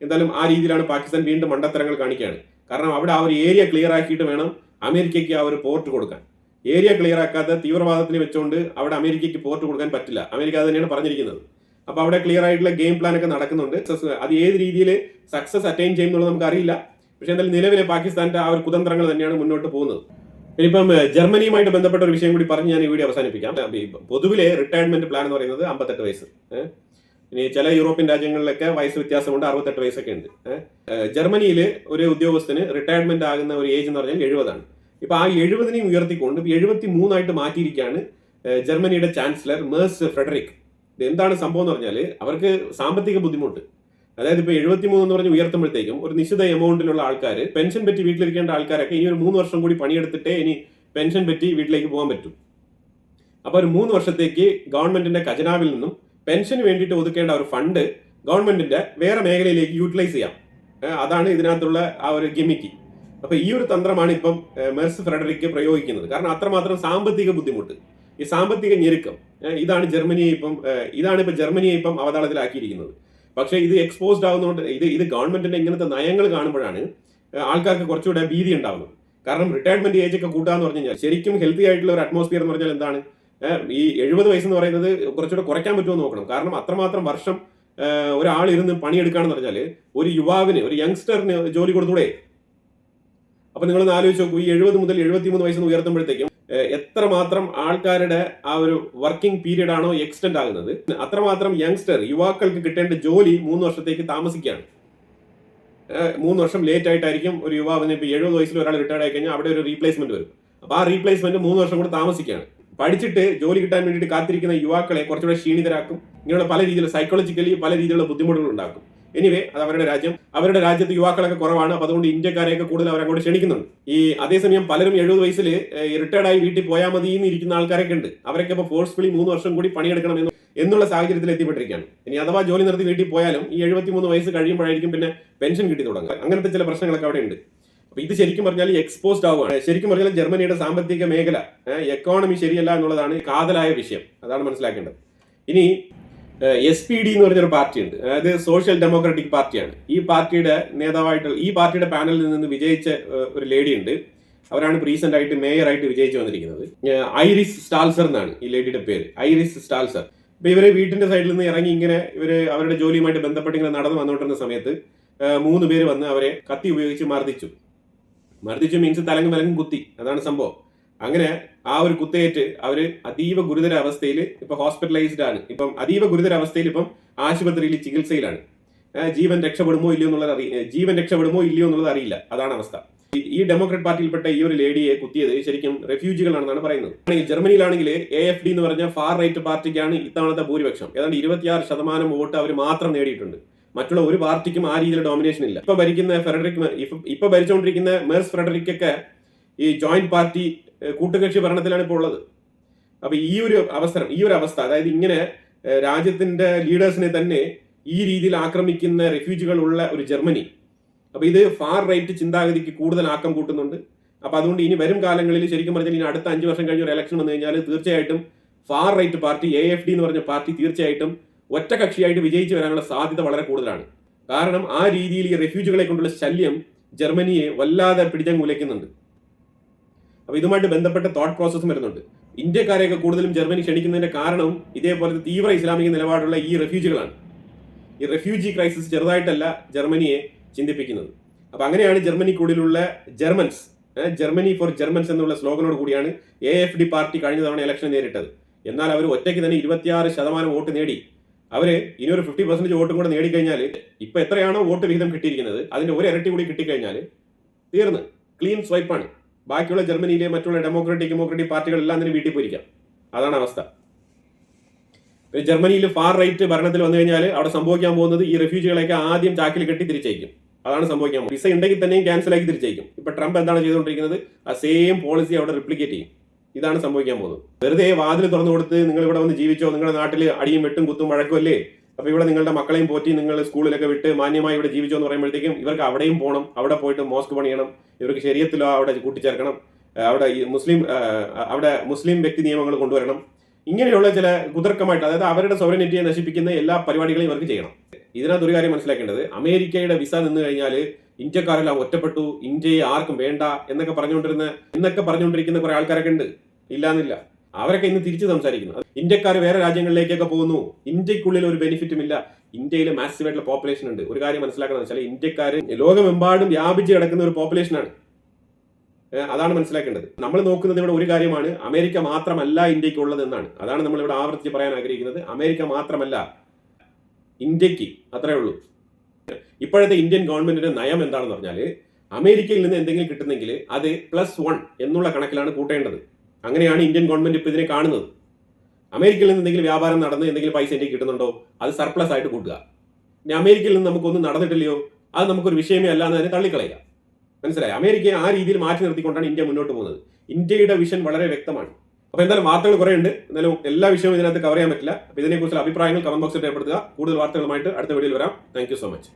Speaker 1: എന്തായാലും ആ രീതിയിലാണ് പാകിസ്ഥാൻ വീണ്ടും മണ്ടത്തരങ്ങൾ കാണിക്കുകയാണ്. കാരണം അവിടെ ആ ഒരു ഏരിയ ക്ലിയർ ആക്കിയിട്ട് വേണം അമേരിക്കയ്ക്ക് ആ ഒരു പോർട്ട് കൊടുക്കാൻ. ഏരിയ ക്ലിയർ ആക്കാതെ തീവ്രവാദത്തിന് വെച്ചുകൊണ്ട് അവിടെ അമേരിക്കയ്ക്ക് പോർട്ട് കൊടുക്കാൻ പറ്റില്ല. അമേരിക്ക അത് തന്നെയാണ് പറഞ്ഞിരിക്കുന്നത്. അപ്പൊ അവിടെ ക്ലിയർ ആയിട്ടുള്ള ഗെയിം പ്ലാൻ ഒക്കെ നടക്കുന്നുണ്ട്. അത് ഏത് രീതിയിൽ സക്സസ് അറ്റൈൻ ചെയ്യുന്നുള്ളത് നമുക്ക് അറിയില്ല. പക്ഷെ എന്തായാലും നിലവിലെ പാകിസ്ഥാന്റെ ആ ഒരു കുതന്ത്രങ്ങൾ തന്നെയാണ് മുന്നോട്ട് പോകുന്നത്. ഇനിയിപ്പം ജർമ്മനിയുമായിട്ട് ബന്ധപ്പെട്ട ഒരു വിഷയം കൂടി പറഞ്ഞ് ഞാൻ ഈ വീഡിയോ അവസാനിപ്പിക്കാം. പൊതുവിലെ റിട്ടയർമെന്റ് പ്ലാൻ എന്ന് പറയുന്നത് 58 വയസ്സ്. ഇനി ചില യൂറോപ്യൻ രാജ്യങ്ങളിലൊക്കെ വയസ്സ് വ്യത്യാസമുണ്ട്, 68 വയസ്സൊക്കെ ഉണ്ട്. ജർമ്മനിയിൽ ഒരു ഉദ്യോഗസ്ഥന് റിട്ടയർമെന്റ് ആകുന്ന ഒരു ഏജ് എന്ന് പറഞ്ഞാൽ 70 ആണ്. ഇപ്പൊ ആ 70 ഉയർത്തിക്കൊണ്ട് 73 ആയിട്ട് മാറ്റിയിരിക്കുകയാണ് ജർമ്മനിയുടെ ചാൻസലർ മേഴ്സ് ഫ്രെഡറിക്. ഇത് എന്താണ് സംഭവം എന്ന് പറഞ്ഞാൽ അവർക്ക് സാമ്പത്തിക ബുദ്ധിമുട്ട്. അതായത് ഇപ്പൊ 73 എന്ന് പറഞ്ഞ് ഉയർത്തുമ്പോഴത്തേക്കും ഒരു നിശ്ചിത എമൗണ്ടിലുള്ള ആൾക്കാർ, പെൻഷൻ പറ്റി വീട്ടിലിരിക്കേണ്ട ആൾക്കാരൊക്കെ ഇനി ഒരു 3 വർഷം കൂടി പണിയെടുത്തിട്ടേ ഇനി പെൻഷൻ പറ്റി വീട്ടിലേക്ക് പോകാൻ പറ്റും. അപ്പോൾ ഒരു 3 വർഷത്തേക്ക് ഗവൺമെന്റിന്റെ ഖജനാവിൽ നിന്നും പെൻഷന് വേണ്ടിയിട്ട് ഒതുക്കേണ്ട ഒരു ഫണ്ട് ഗവൺമെന്റിന്റെ വേറെ മേഖലയിലേക്ക് യൂട്ടിലൈസ് ചെയ്യാം. അതാണ് ഇതിനകത്തുള്ള ആ ഒരു ഗിമിക്ക്. അപ്പൊ ഈ ഒരു തന്ത്രമാണ് ഇപ്പം മെർസ് ഫ്രെഡറിക്ക് പ്രയോഗിക്കുന്നത്. കാരണം അത്രമാത്രം സാമ്പത്തിക ബുദ്ധിമുട്ട്, ഈ സാമ്പത്തിക ഞെരുക്കം, ഇതാണ് ഇപ്പൊ ജർമ്മനിയെ ഇപ്പം അവതാളത്തിലാക്കിയിരിക്കുന്നത്. പക്ഷേ ഇത് എക്സ്പോസ്ഡ് ആവുന്നതുകൊണ്ട് ഇത് ഗവൺമെന്റിന്റെ ഇങ്ങനത്തെ നയങ്ങൾ കാണുമ്പോഴാണ് ആൾക്കാർക്ക് കുറച്ചുകൂടെ ഭീതി ഉണ്ടാവുന്നത്. കാരണം റിട്ടയർമെന്റ് ഏജ് ഒക്കെ കൂട്ടാന്ന് പറഞ്ഞു കഴിഞ്ഞാൽ ശരിക്കും ഹെൽത്തി ആയിട്ടുള്ള ഒരു അറ്റ്മോസ്ഫിയർ എന്ന് പറഞ്ഞാൽ എന്താണ്, ഈ 70 വയസ്സെന്ന് പറയുന്നത് കുറച്ചുകൂടെ കുറയ്ക്കാൻ പറ്റുമോ നോക്കണം. കാരണം അത്രമാത്രം വർഷം ഒരാൾ ഇരുന്ന് പണിയെടുക്കുകയാണെന്ന് പറഞ്ഞാൽ ഒരു യുവാവിന്, ഒരു യങ്സ്റ്ററിന് ജോലി കൊടുത്തൂടെ? അപ്പൊ നിങ്ങളൊന്ന് ആലോചിച്ച് നോക്കൂ, ഈ 70 മുതൽ 73 വയസ്സിന് ഉയർത്തുമ്പോഴത്തേക്കും എത്രമാത്രം ആൾക്കാരുടെ ആ ഒരു വർക്കിംഗ് പീരീഡ് ആണോ എക്സ്റ്റെൻഡ് ആകുന്നത്, അത്രമാത്രം യുവാക്കൾക്ക് കിട്ടേണ്ട ജോലി 3 വർഷത്തേക്ക് താമസിക്കുകയാണ്. 3 വർഷം ലേറ്റ് ആയിട്ടായിരിക്കും ഒരു യുവാവിന്. ഇപ്പൊ 70 വയസ്സിൽ ഒരാൾ റിട്ടയർഡ് ആയി കഴിഞ്ഞാൽ അവിടെ ഒരു റീപ്ലേസ്മെന്റ് വരും. അപ്പൊ ആ റീപ്ലേസ്മെന്റ് 3 വർഷം കൂടെ താമസിക്കുകയാണ്. പഠിച്ചിട്ട് ജോലി കിട്ടാൻ വേണ്ടിയിട്ട് കാത്തിരിക്കുന്ന യുവാക്കളെ കുറച്ചുകൂടെ ക്ഷീണിതരാക്കും. ഇങ്ങനെയുള്ള പല രീതിയിലുള്ള സൈക്കോളജിക്കലി പല രീതിയിലുള്ള ബുദ്ധിമുട്ടുകൾ ഉണ്ടാക്കും. എനിവേ, അത് അവരുടെ രാജ്യത്ത് യുവാക്കളൊക്കെ കുറവാണ്. അപ്പൊ അതുകൊണ്ട് ഇന്ത്യക്കാരെയൊക്കെ കൂടുതൽ അവരങ്ങോട്ട് ക്ഷണിക്കുന്നുണ്ട്. അതേസമയം പലരും 70 വയസ്സിൽ റിട്ടയർഡ് ആയി വീട്ടിൽ പോയാൽ മതി എന്ന് ഇരിക്കുന്ന ആൾക്കാരൊക്കെ ഉണ്ട്. അവരൊക്കെ ഇപ്പോൾ ഫോഴ്സ്ഫുള്ളി 3 വർഷം കൂടി പണിയെടുക്കണം എന്നുള്ള സാഹചര്യത്തിൽ എത്തിപ്പെട്ടിരിക്കുകയാണ്. ഇനി അഥവാ ജോലി നിർത്തി വീട്ടിൽ പോയാലും ഈ 73 വയസ്സ് കഴിയുമ്പോഴായിരിക്കും പിന്നെ പെൻഷൻ കിട്ടി തുടങ്ങുക. അങ്ങനത്തെ ചില പ്രശ്നങ്ങളൊക്കെ അവിടെ ഉണ്ട്. അപ്പൊ ഇത് ശരിക്കും പറഞ്ഞാൽ എക്സ്പോസ്ഡ് ആവുകയാണ്. ശരിക്കും പറഞ്ഞാൽ ജർമ്മനിയുടെ സാമ്പത്തിക മേഖല, എക്കോണമി ശരിയല്ല എന്നുള്ളതാണ് കാതലായ വിഷയം. അതാണ് മനസ്സിലാക്കേണ്ടത്. ഇനി SPD എന്ന് പറഞ്ഞൊരു പാർട്ടിയുണ്ട്, അതായത് സോഷ്യൽ ഡെമോക്രാറ്റിക് പാർട്ടിയാണ്. ഈ പാർട്ടിയുടെ പാനലിൽ നിന്ന് വിജയിച്ച ഒരു ലേഡി ഉണ്ട്. അവരാണ് റീസെന്റ് ആയിട്ട് മേയറായിട്ട് വിജയിച്ചു വന്നിരിക്കുന്നത്. ഐറിസ് സ്റ്റാൽസർ എന്നാണ് ഈ ലേഡിയുടെ പേര്, ഐറിസ് സ്റ്റാൽസർ. ഇപ്പൊ ഇവര് വീട്ടിന്റെ സൈഡിൽ നിന്ന് ഇറങ്ങി ഇങ്ങനെ അവരുടെ ജോലിയുമായിട്ട് ബന്ധപ്പെട്ട് ഇങ്ങനെ നടന്നു വന്നുകൊണ്ടിരുന്ന സമയത്ത് 3 പേര് വന്ന് അവരെ കത്തി ഉപയോഗിച്ച് മർദ്ദിച്ചു മീൻസ് തലങ്ങും വിലങ്ങും കുത്തി. അതാണ് സംഭവം. അങ്ങനെ ആ ഒരു കുത്തേറ്റ് അവര് അതീവ ഗുരുതര അവസ്ഥയിൽ ഇപ്പൊ ഹോസ്പിറ്റലൈസ്ഡ് ആണ്. ഇപ്പം അതീവ ഗുരുതര അവസ്ഥയിൽ ഇപ്പം ആശുപത്രിയിൽ ചികിത്സയിലാണ്. ജീവൻ രക്ഷപ്പെടുമോ ഇല്ലയോ എന്നുള്ളത് അറിയില്ല. അതാണ് അവസ്ഥ. ഈ ഡെമോക്രാറ്റ് പാർട്ടിയിൽപ്പെട്ട ഈ ഒരു ലേഡിയെ കുത്തിയത് ശരിക്കും റെഫ്യൂജികളാണെന്നാണ് പറയുന്നത്. ജർമ്മനിയിലാണെങ്കിൽ AFD എന്ന് പറഞ്ഞ ഫാർ റൈറ്റ് പാർട്ടിക്കാണ് ഇത്തവണത്തെ ഭൂരിപക്ഷം. ഏതാണ്ട് 26% വോട്ട് അവർ മാത്രം നേടിയിട്ടുണ്ട്. മറ്റുള്ള ഒരു പാർട്ടിക്കും ആ രീതിയിൽ ഡോമിനേഷൻ ഇല്ല. ഇപ്പൊ ഭരിച്ചുകൊണ്ടിരിക്കുന്ന മെർസ് ഫ്രെഡറിക്കൊക്കെ ഈ ജോയിന്റ് പാർട്ടി കൂട്ടുകക്ഷി ഭരണത്തിലാണ് ഇപ്പോൾ ഉള്ളത്. അപ്പൊ ഈ ഒരു അവസ്ഥ, അതായത് ഇങ്ങനെ രാജ്യത്തിന്റെ ലീഡേഴ്സിനെ തന്നെ ഈ രീതിയിൽ ആക്രമിക്കുന്ന റെഫ്യൂജികൾ ഉള്ള ഒരു ജർമ്മനി, അപ്പൊ ഇത് ഫാർ റൈറ്റ് ചിന്താഗതിക്ക് കൂടുതൽ ആക്കം കൂട്ടുന്നുണ്ട്. അപ്പൊ അതുകൊണ്ട് ഇനി വരും കാലങ്ങളിൽ ശരിക്കും പറഞ്ഞാൽ ഇനി അടുത്ത 5 വർഷം കഴിഞ്ഞ ഒരു ഇലക്ഷൻ വന്നു കഴിഞ്ഞാൽ തീർച്ചയായിട്ടും ഫാർ റൈറ്റ് പാർട്ടി AFD എന്ന് പറഞ്ഞ പാർട്ടി തീർച്ചയായിട്ടും ഒറ്റ കക്ഷിയായിട്ട് വിജയിച്ചു വരാനുള്ള സാധ്യത വളരെ കൂടുതലാണ്. കാരണം ആ രീതിയിൽ ഈ റെഫ്യൂജികളെ കൊണ്ടുള്ള ശല്യം ജർമ്മനിയെ വല്ലാതെ പിടിച്ചങ്ങുലയ്ക്കുന്നുണ്ട്. അപ്പൊ ഇതുമായിട്ട് ബന്ധപ്പെട്ട തോട്ട് പ്രോസസ്സും വരുന്നുണ്ട്. ഇന്ത്യക്കാരെയൊക്കെ കൂടുതലും ജർമ്മനി ക്ഷണിക്കുന്നതിന്റെ കാരണം ഇതേപോലത്തെ തീവ്ര ഇസ്ലാമിക നിലപാടുള്ള ഈ റെഫ്യൂജികളാണ്. ഈ റെഫ്യൂജി ക്രൈസിസ് ചെറുതായിട്ടല്ല ജർമ്മനിയെ ചിന്തിപ്പിക്കുന്നത്. അപ്പൊ അങ്ങനെയാണ് ജർമ്മനിക്കുള്ളിലുള്ള ജർമ്മനി ഫോർ ജർമ്മൻസ് എന്നുള്ള സ്ലോഗനോട് കൂടിയാണ് AFD പാർട്ടി കഴിഞ്ഞ തവണ ഇലക്ഷൻ നേരിട്ടത്. എന്നാൽ അവർ ഒറ്റയ്ക്ക് തന്നെ 26% വോട്ട് നേടി. അവര് ഇനി ഒരു 50% വോട്ടും കൂടെ നേടിക്കഴിഞ്ഞാൽ ഇപ്പൊ എത്രയാണോ വോട്ട് വിഹിതം കിട്ടിയിരിക്കുന്നത് അതിന്റെ ഒരു ഇരട്ടി കൂടി കിട്ടിക്കഴിഞ്ഞാൽ തീർന്ന് ക്ലീൻ സ്വൈപ്പാണ്. ബാക്കിയുള്ള ജർമ്മനിയിലെ മറ്റുള്ള ഡെമോക്രാറ്റിക് പാർട്ടികൾ എല്ലാം തന്നെ വീട്ടിൽ പോയിരിക്കാം. അതാണ് അവസ്ഥ. ജർമ്മനിയിൽ ഫാർ റൈറ്റ് ഭരണത്തിൽ വന്നു കഴിഞ്ഞാൽ അവിടെ സംഭവിക്കാൻ പോകുന്നത് ഈ റെഫ്യൂജികളെയൊക്കെ ആദ്യം ചാക്കിൽ കെട്ടി തിരിച്ചയക്കും. അതാണ് സംഭവിക്കാൻ പോകുന്നത്. വിസ ഉണ്ടെങ്കിൽ തന്നെയും ക്യാൻസൽ ആക്കി തിരിച്ചയക്കും. ഇപ്പൊ ട്രംപ് എന്താണ് ചെയ്തുകൊണ്ടിരിക്കുന്നത്, ആ സെയിം പോളിസി അവിടെ റിപ്ലിക്കേറ്റ് ചെയ്യും. ഇതാണ് സംഭവിക്കാൻ പോകുന്നത്. വെറുതെ വാതിൽ തുറന്നു കൊടുത്ത് നിങ്ങൾ ഇവിടെ വന്ന് ജീവിച്ചോ, നിങ്ങളുടെ നാട്ടിൽ അടിയും വെട്ടും കുത്തും വഴക്കുമല്ലേ, അപ്പൊ ഇവിടെ നിങ്ങളുടെ മക്കളെയും പോറ്റി നിങ്ങൾ സ്കൂളിലൊക്കെ വിട്ട് മാന്യമായി ഇവിടെ ജീവിച്ചോ എന്ന് പറയുമ്പോഴത്തേക്കും ഇവർക്ക് അവിടെയും പോകണം, അവിടെ പോയിട്ട് മോസ്ക് പണിയണം, ഇവർക്ക് ശരീഅത്തിലോ അവിടെ കൂട്ടിച്ചേർക്കണം, അവിടെ മുസ്ലിം വ്യക്തി നിയമങ്ങൾ കൊണ്ടുവരണം. ഇങ്ങനെയുള്ള ചില കുതർക്കമായിട്ട്, അതായത് അവരുടെ സോവറിനിറ്റിയെ നശിപ്പിക്കുന്ന എല്ലാ പരിപാടികളും ഇവർക്ക് ചെയ്യണം. ഇതിനകത്ത് ഒരു കാര്യം മനസ്സിലാക്കേണ്ടത്, അമേരിക്കയുടെ വിസ നിന്ന് കഴിഞ്ഞാൽ ഇന്ത്യക്കാരെല്ലാം ഒറ്റപ്പെട്ടു, ഇന്ത്യയെ ആർക്കും വേണ്ട എന്നൊക്കെ പറഞ്ഞുകൊണ്ടിരിക്കുന്ന കുറെ ആൾക്കാരൊക്കെ ഉണ്ട്. ഇല്ലാന്നില്ല. അവരൊക്കെ ഇന്ന് തിരിച്ചു സംസാരിക്കുന്നു. ഇന്ത്യക്കാർ വേറെ രാജ്യങ്ങളിലേക്കൊക്കെ പോകുന്നു, ഇന്ത്യക്കുള്ളിൽ ഒരു ബെനിഫിറ്റും ഇല്ല. ഇന്ത്യയിൽ മാസീവ് ആയിട്ടുള്ള പോപ്പുലേഷൻ ഉണ്ട്. ഒരു കാര്യം മനസ്സിലാക്കണം വെച്ചാൽ ഇന്ത്യക്കാർ ലോകമെമ്പാടും വ്യാപിച്ച് കിടക്കുന്ന ഒരു പോപ്പുലേഷനാണ്. അതാണ് മനസ്സിലാക്കേണ്ടത്. നമ്മൾ നോക്കുന്നത് ഇവിടെ ഒരു കാര്യമാണ്, അമേരിക്ക മാത്രമല്ല ഇന്ത്യക്ക് ഉള്ളത് എന്നാണ്. അതാണ് നമ്മൾ ഇവിടെ ആവർത്തിച്ച് പറയാൻ ആഗ്രഹിക്കുന്നത്. അമേരിക്ക മാത്രമല്ല ഇന്ത്യക്ക്, അത്രേ ഉള്ളൂ. ഇപ്പോഴത്തെ ഇന്ത്യൻ ഗവൺമെന്റിന്റെ നയം എന്താണെന്ന് പറഞ്ഞാൽ, അമേരിക്കയിൽ നിന്ന് എന്തെങ്കിലും കിട്ടുന്നെങ്കിൽ അത് +1 എന്നുള്ള കണക്കിലാണ് കൂട്ടേണ്ടത്. അങ്ങനെയാണ് ഇന്ത്യൻ ഗവൺമെന്റ് ഇപ്പൊ ഇതിനെ കാണുന്നത്. അമേരിക്കയിൽ നിന്ന് എന്തെങ്കിലും വ്യാപാരം നടന്ന് എന്തെങ്കിലും പൈസ ഇന്ത്യക്ക് കിട്ടുന്നുണ്ടോ അത് സർപ്ലസ് ആയിട്ട് കൂട്ടുക. ഇനി അമേരിക്കയിൽ നിന്ന് നമുക്കൊന്നും നടന്നിട്ടില്ലയോ അത് നമുക്കൊരു വിഷയമേ അല്ല എന്ന് തന്നെ തള്ളിക്കളയുക. മനസ്സിലായി? അമേരിക്കയെ ആ രീതിയിൽ മാറ്റി നിർത്തിക്കൊണ്ടാണ് ഇന്ത്യ മുന്നോട്ട് പോകുന്നത്. ഇന്ത്യയുടെ വിഷൻ വളരെ വ്യക്തമാണ്. അപ്പോൾ എന്തായാലും വാർത്തകൾ കുറേ ഉണ്ട്. എന്തായാലും എല്ലാ വിഷയവും ഇതിനകത്ത് കവർ ചെയ്യാൻ പറ്റില്ല. അപ്പോൾ ഇതിനെക്കുറിച്ചുള്ള അഭിപ്രായങ്ങൾ കമന്റ് ബോക്സിൽ രേഖപ്പെടുത്തുക. കൂടുതൽ വാർത്തകളുമായിട്ട് അടുത്ത വീഡിയോയിൽ വരാം. Thank you so much.